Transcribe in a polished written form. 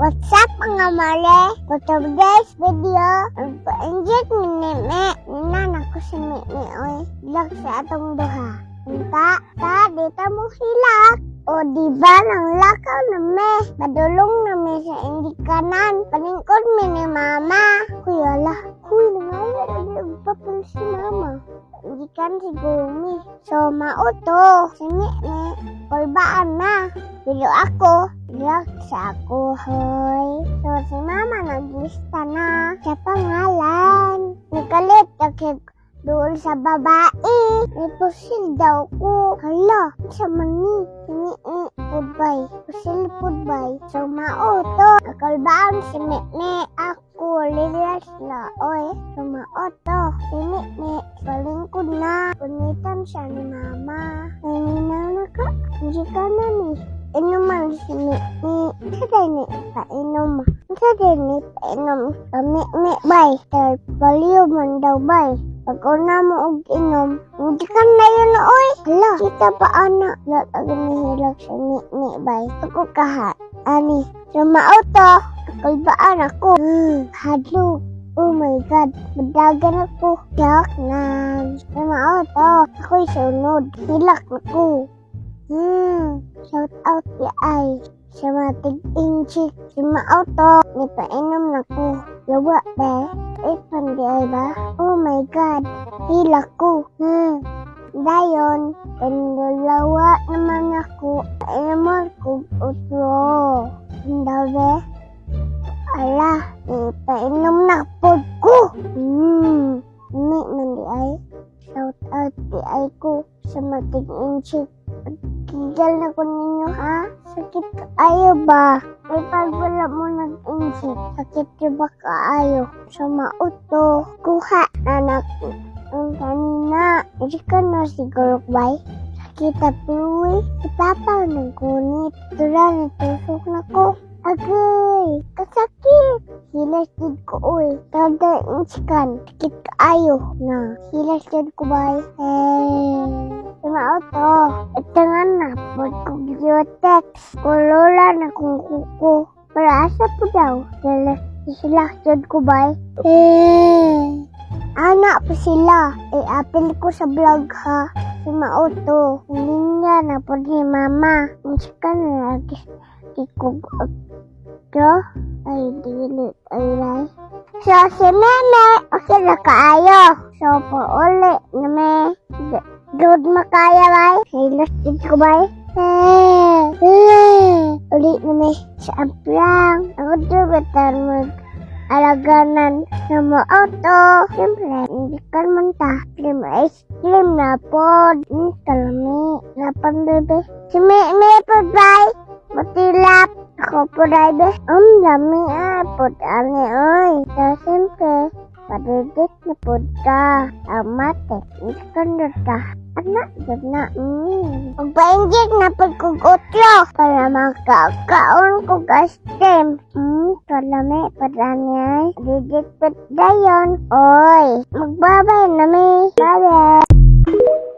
What's up mga mare? For today's video, ang-enjoy ni Meme. Ninan ako si Meme oy. Hilak sa atong duha. Ta, dito mo hilak. O diba nang lakaw na me. Madulong na me sa hindi kanan. Paningkod me ni mama. Kuya lah. Kuy, nangayat na papel si mama. Hindi kan si Gumi. So, mauto. Si Meme. Kulbaan na. Pero ako, hilak sa ako, hoy. So, si mama naglista na sa pangalan. Nakalit ako doon sa babae. May pusil daw ko. Hala, sa mani. Pudbay. Pusil pudbay. So, mauto. Nakalbaan si Meme. Ako, lilas na, oy. So, mauto. Si Meme, palingkod na. Punitan siya ni mama. Naminaw na ka. Hindi ka na ni. Inuman si Meme. Sada ni painom. Sada ni painom. Meme, bay. Terpaliw man daw, bay. Pag una mo og inom, hindi ka na yun, oy. Hala, kita pa anak. Lalagay nihilak sa Meme, bay. Ako kahat. Ani, sumauto. Kakalbaan ako. Hadlok. Oh my God, madagan ako. Yak na. Sumauto. Ako'y sunod. Hilak ako. Shout out di ay. Sa mga tig-inchik. Sumauto. Nipainom na ko. Lawa ba? Pandi ay ba? Oh my God. Hilak ko. Dayon. Pendalawa naman ako. Painom ko. Utro. Hindaw ba? Ala. Painom na po ko. Hindi man di ay. Shout out di ay ko. Sa mga tig-inchik. Kigal na ko ninyo ha? Sakit kaayo ba? Ay pag wala mo nag-injik, sakit ka ba kaayo? So mauto, kuha anak ang kanina. Hindi ka na siguro bay? Sakit na pluwi, ipapa ng kunit. Tura na tusok na ko. Agay, kasakit. Hilasid ko uy. Tada insikan, sakit kaayo na. Hilasid ko bay? Sumauto. Ito nga na, pag kong text. Kulola na kung kuko. Para asa po daw. Silaksyod ko ba? Anak pa sila. Apil ko sa vlog ha. Sumauto. Hindi nga na po ni mama. Hindi ka na lagi. Kikog. Ay, dilit. Ay, ay. So, si Meme. Okay na kaayo. So, po uli. Name. Good makaya bay. Hilas din ko bay. Ulit na sa amplang. Ako dugatar mag-alaganan sa mga auto. Siyempre, hindi ka naman ta. Cream ice cream na po. Kalami. Lapan bebe. Si Meme po bay. Matilap. Ako po bebe. Dami po. Ani oy. So, siyempre. Padidit na po ka. Amatek. Hindi ka na ta. Anak, yun na. Magpa-inject na pagkugutlo. Para makakaon ko gastem. Kalami, padanyay. Digit pat dayon. Oy, magbabay na mi. Bye-bye.